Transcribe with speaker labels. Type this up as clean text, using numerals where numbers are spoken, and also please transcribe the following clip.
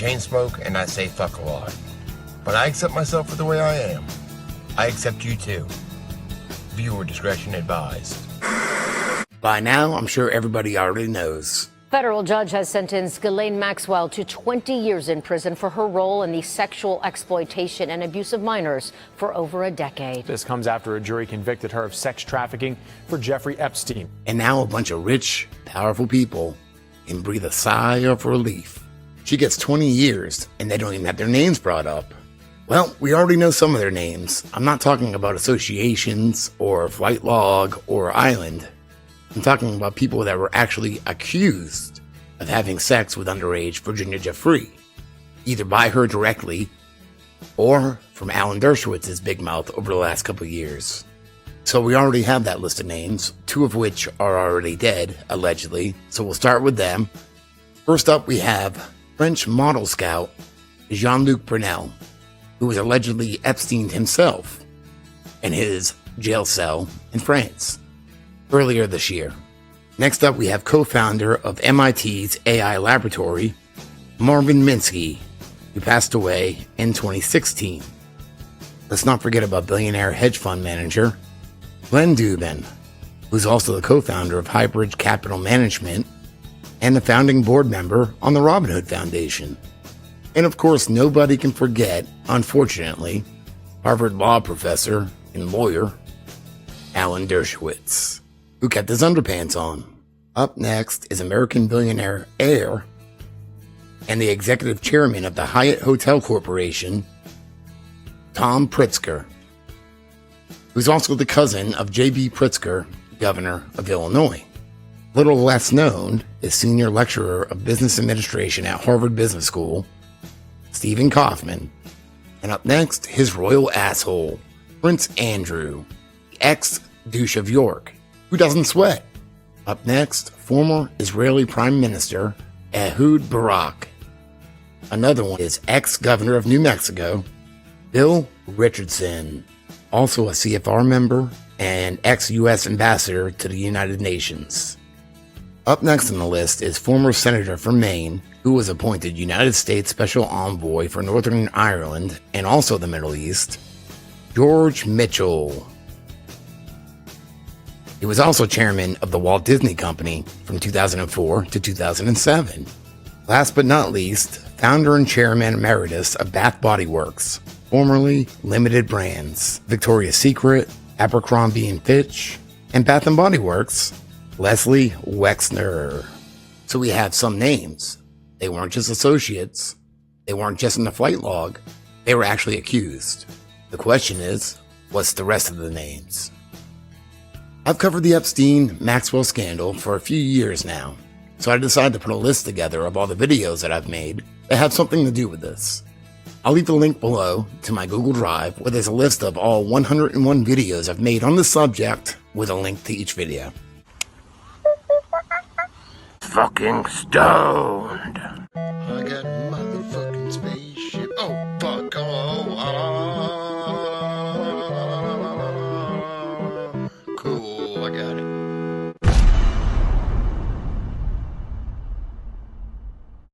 Speaker 1: chain smoke and I say fuck a lot. But I accept myself for the way I am. I accept you too. Viewer discretion advised.
Speaker 2: By now, I'm sure everybody already knows.
Speaker 3: Federal judge has sentenced Ghislaine Maxwell to 20 years in prison for her role in the sexual exploitation and abuse of minors for over a decade.
Speaker 4: This comes after a jury convicted her of sex trafficking for Jeffrey Epstein.
Speaker 2: And now a bunch of rich, powerful people can breathe a sigh of relief. She gets 20 years, and they don't even have their names brought up. Well, we already know some of their names. I'm not talking about associations, or flight log, or island. I'm talking about people that were actually accused of having sex with underage Virginia Giuffre, either by her directly or from Alan Dershowitz's big mouth over the last couple of years. So we already have that list of names, 2 of which are already dead, allegedly, so we'll start with them. First up, we have French model scout Jean-Luc Brunel, who was allegedly Epstein himself in his jail cell in France earlier this year. Next up, we have co-founder of MIT's AI laboratory, Marvin Minsky, who passed away in 2016. Let's not forget about billionaire hedge fund manager Glenn Dubin, who's also the co-founder of Highbridge Capital Management and the founding board member on the Robinhood Foundation. And of course, nobody can forget, unfortunately, Harvard law professor and lawyer Alan Dershowitz, who kept his underpants on. Up next is American billionaire heir and the executive chairman of the Hyatt Hotel Corporation, Tom Pritzker, who's also the cousin of J.B. Pritzker, governor of Illinois. Little less known is senior lecturer of business administration at Harvard Business School, Stephen Kaufman. And up next, his royal asshole, Prince Andrew, the ex-Duke of York, who doesn't sweat. Up next, former Israeli Prime Minister Ehud Barak. Another one is ex-governor of New Mexico, Bill Richardson, also a CFR member and ex-U.S. ambassador to the United Nations. Up next on the list is former senator from Maine, who was appointed United States Special Envoy for Northern Ireland and also the Middle East, George Mitchell. He was also chairman of the Walt Disney Company from 2004 to 2007. Last but not least, founder and chairman emeritus of Bath Body Works, formerly Limited Brands, Victoria's Secret, Abercrombie & Fitch, and Bath & Body Works, Leslie Wexner. So we have some names. They weren't just associates. They weren't just in the flight log. They were actually accused. The question is, what's the rest of the names? I've covered the Epstein-Maxwell scandal for a few years now, so I decided to put a list together of all the videos that I've made that have something to do with this. I'll leave a link below to my Google Drive where there's a list of all 101 videos I've made on the subject with a link to each video. Fucking stoned.